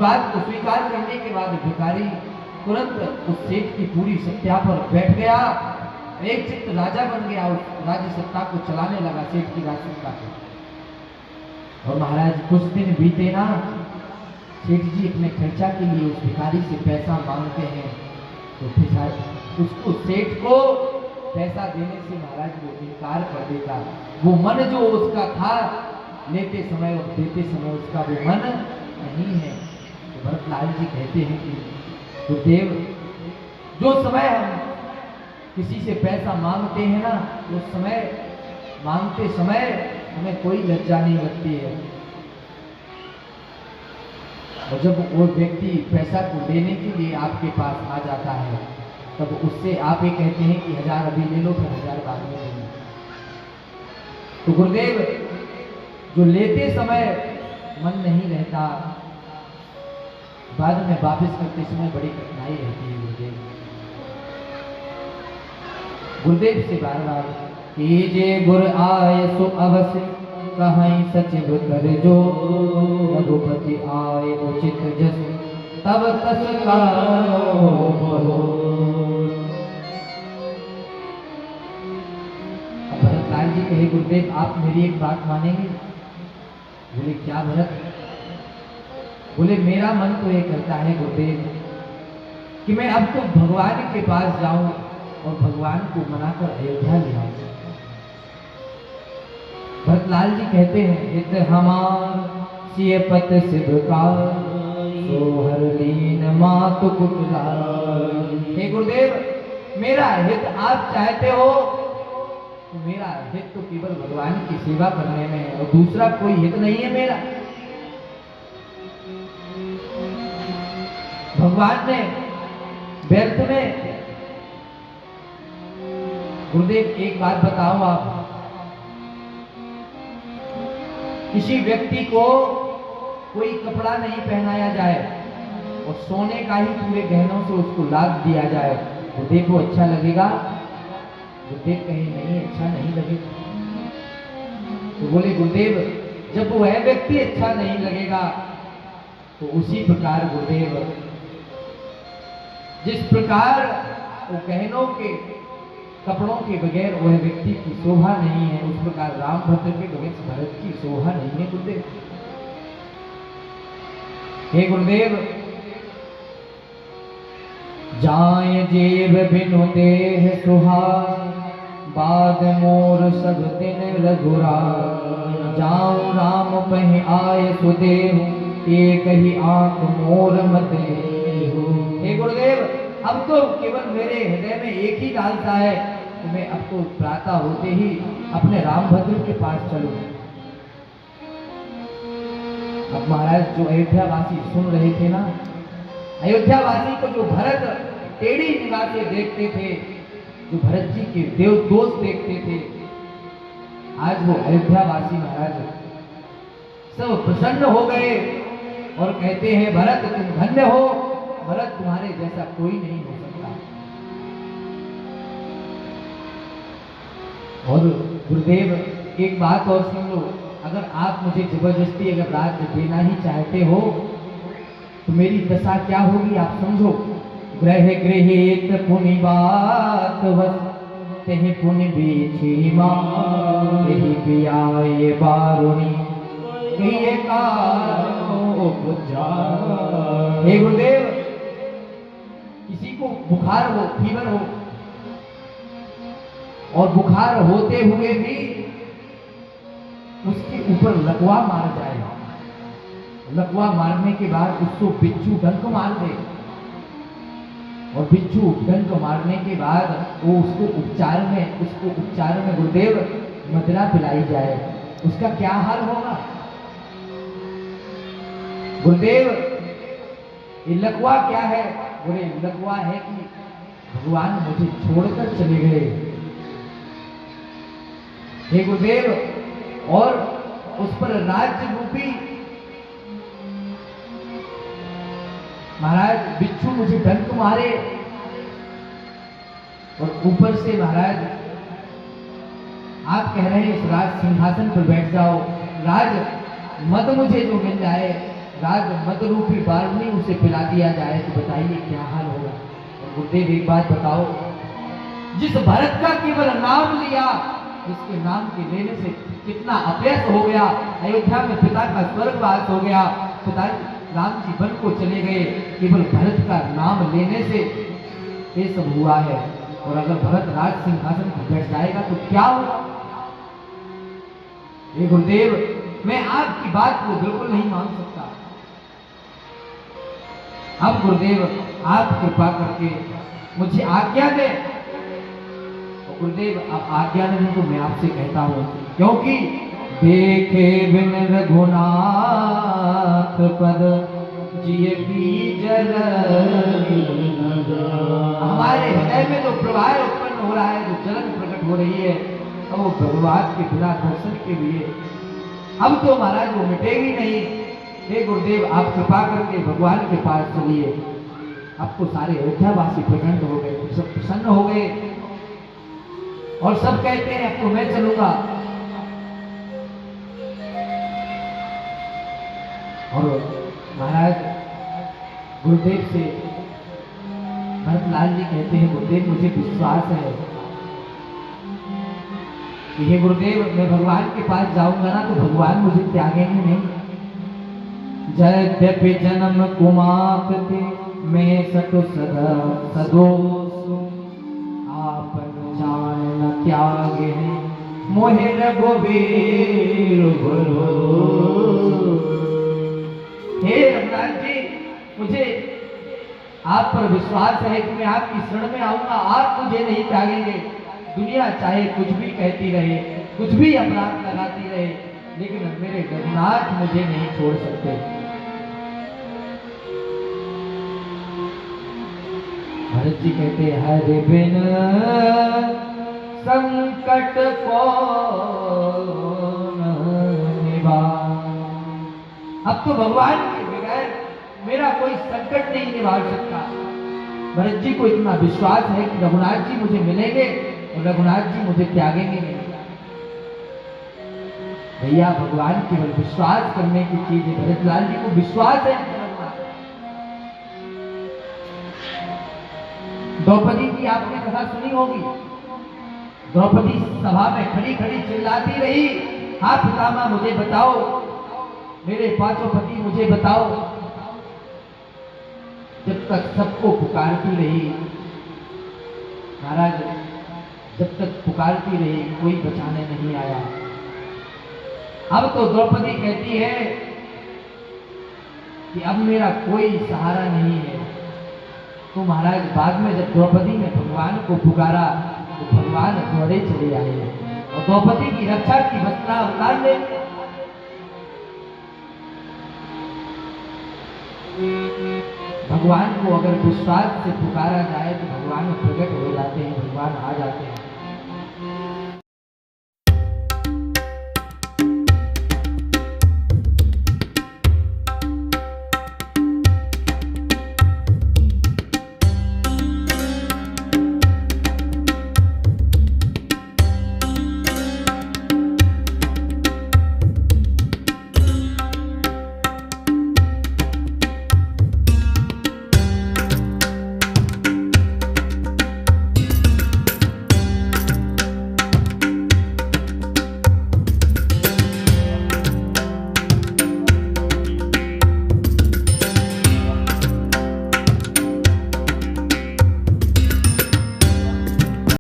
बात को स्वीकार करने के बाद भिखारी तुरंत उस सेठ की पूरी सत्ता पर बैठ गया, एक चित्त राजा बन गया, उस राज्य सत्ता को चलाने लगा, सेठ की राज सत्ता को। और महाराज कुछ दिन बीते ना, सेठ जी अपने खर्चा के लिए उस भिखारी से पैसा मांगते हैं, तो उसको सेठ को पैसा देने से महाराज वो इनकार कर देता। वो मन जो उसका था लेते समय और देते समय उसका वो मन नहीं है। तो भरतलाल जी कहते हैं कि गुरुदेव, जो समय हम किसी से पैसा मांगते हैं ना, उस समय मांगते समय हमें कोई लज्जा नहीं लगती है, और जब वो व्यक्ति पैसा को देने के लिए आपके पास आ जाता है, तब उससे आप ये कहते हैं कि 1000 अभी ले लो, फिर 1000 बाद में ले लो। तो गुरुदेव, जो लेते समय मन नहीं रहता, बाद में वापस करते समय बड़ी कठिनाई रहती है। गुरुदेव से बार बार कीजे गुर आय सो अवश्य, कहीं सचिव कर जो, रघुपति आए उचित जस, तब तस करो। भरतलाल जी कहे, गुरुदेव आप मेरी एक बात मानेंगे? बोले क्या भरत? बोले मेरा मन तो ये करता है गुरुदेव कि मैं अब तो भगवान के पास जाऊं और भगवान को मनाकर अयोध्या ले आऊं। भरतलाल जी कहते हैं, हित हमार सिय पत शिवकार, सोहर लीन मातु कुटलाल। हे गुरुदेव, मेरा हित आप चाहते हो तो मेरा हित तो केवल भगवान की सेवा करने में है, और दूसरा कोई हित नहीं है मेरा। भगवान ने व्यर्थ में, गुरुदेव एक बात बताओ आप, किसी व्यक्ति को कोई कपड़ा नहीं पहनाया जाए और सोने का ही पूरे गहनों से उसको लाद दिया जाए, गुरुदेव को अच्छा लगेगा? गुरुदेव कहे नहीं, अच्छा नहीं लगेगा। तो बोले गुरुदेव, जब वह व्यक्ति अच्छा नहीं लगेगा तो उसी प्रकार गुरुदेव, जिस प्रकार वो गहनों के कपड़ों के बगैर वह व्यक्ति की शोभा नहीं है, उस प्रकार रामभद्र के बगैर भरत की शोभा नहीं है गुरुदेव। हे गुरुदेव, जाय जेब बिनु देह सुहार, बाद मोर सब दिन रघुराई, जाऊं राम पहि आय सुदेव, एक ही आंख मोर मत लेहु। हे गुरुदेव, अब तो केवल मेरे हृदय में एक ही लालसा है कि मैं अब तो प्रातः होते ही अपने रामभद्र के पास चलूं। अब महाराज जो अयोध्यावासी सुन रहे थे ना, अयोध्यावासी को जो भरत टेढ़ी निगाह से देखते थे, जो भरत जी के देव दोष देखते थे, आज वो अयोध्यावासी महाराज सब प्रसन्न हो गए और कहते हैं, भरत तुम धन्य हो, भरत तुम्हारे जैसा कोई नहीं हो सकता। और गुरुदेव एक बात और सुन लो, अगर आप मुझे जबरदस्ती अगर राज्य देना ही चाहते हो तो मेरी दशा क्या होगी आप समझो। ग्रह गृहित पुनि बात वस, तेहि पुनि बीछी मां, यही पियाए बारुणी, कहिए कारो बुझा। हे गुरुदेव, किसी को बुखार हो, फीवर हो, और बुखार होते हुए भी उसके ऊपर लकवा मार जाए, लकवा मारने के बाद उसको बिच्छू डंक मार दे, और बिच्छू डंक मारने के बाद वो उसको उपचार में गुरुदेव मदिरा पिलाई जाए, उसका क्या हाल होगा गुरुदेव? ये लकवा क्या है? बोले लकवा है कि भगवान मुझे छोड़कर चले गए। हे गुरुदेव, और उस पर राज्य रूपी महाराज बिच्छू मुझे डंक मारे, और ऊपर से महाराज आप कह रहे हैं इस राज सिंहासन पर बैठ जाओ, राज मद मुझे जो मिल जाए राज मद रूपी बारनी उसे पिला दिया जाए तो बताइए क्या हाल होगा। और गुरुदेव एक बात बताओ, जिस भरत का केवल नाम लिया, जिसके नाम के लेने से कितना अपयश हो गया, अयोध्या में पिता का स्वर्गवास हो गया, पिता राम जी वन को चले गए, केवल भरत का नाम लेने से ये सब हुआ है। और अगर भरत राज सिंहासन पर बैठ जाएगा तो क्या होगा। ये गुरुदेव, मैं आपकी बात को बिल्कुल नहीं मान सकता। अब गुरुदेव आप कृपा करके मुझे आज्ञा दे। और गुरुदेव आप आज्ञा दें तो मैं आपसे कहता हूं, क्योंकि देखे बिन रघुनाथ पद जिए की जलन, हमारे हृदय में जो प्रवाह उत्पन्न हो रहा है, जो जलन प्रकट हो रही है, तो वो भगवान के बिना दर्शन के लिए अब तो महाराज वो मिटेगी नहीं। हे गुरुदेव आप कृपा करके भगवान के पास चलिए। अब तो सारे अयोध्यावासी प्रसन्न हो गए, सब प्रसन्न हो गए और सब कहते हैं अब तो मैं चलूंगा। और महाराज गुरुदेव से भरतलाल जी कहते हैं, गुरुदेव मुझे विश्वास है कि हे गुरुदेव मैं भगवान के पास जाऊंगा ना तो भगवान मुझे त्यागेंगे नहीं। यद्यपि जन्म कुमात थे मैं सटु सदा सदोष, आपन जान न त्यागे मोहे रघुवीर भरोस। हे रघुनाथ जी, मुझे आप पर विश्वास है कि मैं आपकी शरण में आऊंगा, आप मुझे नहीं त्यागेंगे। दुनिया चाहे कुछ भी कहती रहे, कुछ भी अपराध लगाती रहे, लेकिन मेरे रघुनाथ मुझे नहीं छोड़ सकते। भरत जी कहते हरि बिन संकट कौन निवार। अब तो भगवान के बगैर मेरा कोई संकट नहीं निभाल सकता। भरत जी को इतना विश्वास है कि रघुनाथ जी मुझे मिलेंगे और रघुनाथ जी मुझे त्यागेंगे नहीं। भैया भगवान केवल विश्वास करने की चीज है। भरतलाल जी को विश्वास है। द्रौपदी की आपने कथा सुनी होगी। द्रौपदी सभा में खड़ी खड़ी चिल्लाती रही, हाँ पितामह मुझे बताओ, मेरे पांचों पति मुझे बताओ। जब तक सबको पुकारती रही महाराज, जब तक पुकारती रही कोई बचाने नहीं आया। अब तो द्रौपदी कहती है कि अब मेरा कोई सहारा नहीं है। तो महाराज बाद में जब द्रौपदी ने भगवान को पुकारा तो भगवान द्वारे चले आए और द्रौपदी की रक्षा की वस्त्रा उतार ले। भगवान को अगर विश्वास से पुकारा जाए तो भगवान प्रकट हो जाते हैं, भगवान आ जाते हैं।